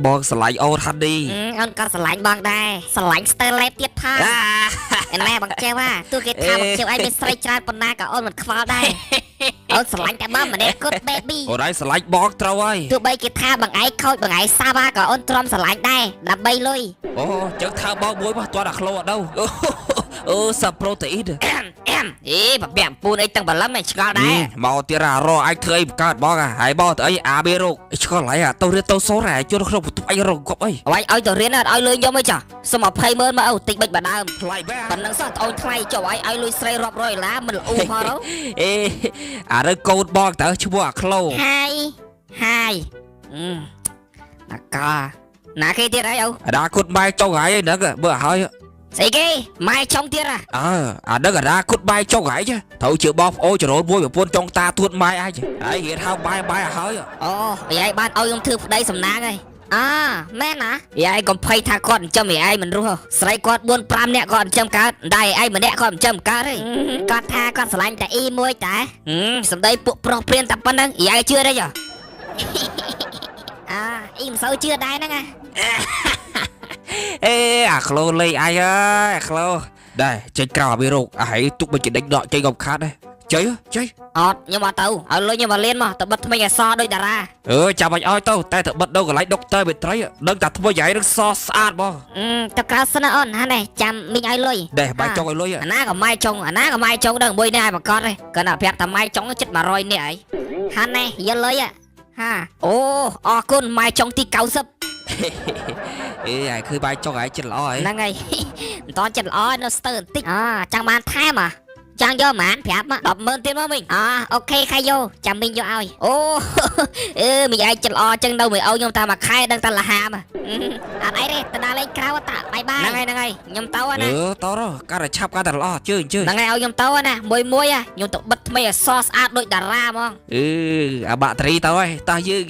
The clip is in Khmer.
បងស្រឡាញ់អូនហាន់ឌីអូនក៏ស្រឡាញ់បងដែរស្រឡាញ់ស្ទើរលេបទៀតផងឯណែបងចេះថាទោះគេថាបងចេះឯងមានស្រីច្រើនប៉ុណ្ណាក៏អូនមិនខ្វល់ដែរអូនស្រឡាញ់តែបងម្នាក់គត់ baby អូនឯងស្រឡាញ់បងត្រូវហើយទោះបីគេថាបងឯងខូចបងឯងសាបាក៏អូនទ្រាំស្រឡាញ់ដែរដើម្បីលុយអូចឹងថាបងមួយមកទាត់អាក្លោអត់đâuអូសាប្រូតេអ៊ីនបពាក់ពូនអីទាំងបលឹមឯងឆ្ងល់ដែរមកទៀតរអញធ្វើអីបង្កើតបងហើយបងទៅអីអាបេរោគឆ្ងល់ហើយទៅរៀនទៅសូរហើយជួលក្នុងបន្ទប់អញរកគប់អីឲ្យទៅរៀនអត់ឲ្យលុយខ្ញុំអីចាសុំ20ម៉ឺនមកអូតិចបិចបដើមថ្លៃបែបប៉ុណ្ណឹងសោះត្អូនថ្លៃចុះឲ្យលុយស្រីរាប់រយដុល្លារមិនល្អូមកទៅអារើកូនបងតើឈ្មោះអាក្លោហាយណាកាណាគេទៀតអីអូអាដាគុតម៉ែចុងហើយហ្នឹងមើលហើយស្អីគេម៉ែចុងទៀតអាហ្នឹងអាដាគុតម៉ែចុងហើយត្រូវជឿបងប្អូនចរលមួយប្រពន្ធចុងតាទួតម៉ែអញហើយរៀនហៅបាយហើយអូយាយបានឲ្យខ្ញុំធ្វើប្តីសំណាងហើយមែនណាយាយកុំភ័យថាគាត់ចិញ្ចឹមឯងមិនរស់ស្រីគាត់4 5នាក់គាត់ចិញ្ចឹមកើតតែឯងម្នាក់គាត់ចិញ្ចឹមកើតទេគាត់ថាគាត់ស្រឡាញ់តែអ៊ីមួយតែសំដីពួកប្រុសព្រានតែប៉ុណ្្នឹងយាយជឿទេចុះអ៊ីមិនសូវជឿដែរហ្នឹងអាក្លោលេងអញអើយអាក្លោដែរចេញក្រៅអាបេរោគអាហីទុកមិនចេញដេញដកចេញកុំខាត់ដែរចៃអត់ខ្ញុំអត់ទៅឲ្យលុយខ្ញុំមកលៀនមកទៅបិទថ្មីឲ្យសដូចតារាចាំបាច់ឲ្យទៅតែទៅបិទដល់កន្លែងដុកទ័រមេត្រីដឹងតែថ្មីហើយនឹងសស្អាតបងទៅក្រៅសិនអូនហានេះចាំមីងឲ្យលុយដែរបាយចុងឲ្យលុយអាណាក៏ម៉ែចុងដល់មួយនេះឲ្យបង្កត់ទេគាត់ថាប្រាប់តែម៉ែចុងចិត្ត100នេះអីហានេះយកលុយអូអរគុណម៉ែចុងទី90ហើយគឺបាយចុងហើយចិត្តល្អហើយហ្នឹងហើយមិនតន់ចិត្តល្អនៅស្ទើរបន្តិចចាំបានថែមចង់យកហ្មងប្រាប់មក100000ទៀតមកមីងអូខេខៃយកចាំមីងយកឲ្យអូមីងឯងចិត្តល្អចឹងនៅមួយអូខ្ញុំតែមួយខែដឹងតែលហាមអត់អីទេទៅដល់លេងក្រៅតាបាយហ្នឹងហើយខ្ញុំទៅណាទៅការឆាប់ការតែល្អជឿហ្នឹងហើយឲ្យខ្ញុំទៅណាមួយខ្ញុំទៅបិទថ្មីឲ្យសស្អាតដូចតារាហ្មងអាបាក់តេរីទៅហើយតោះយើង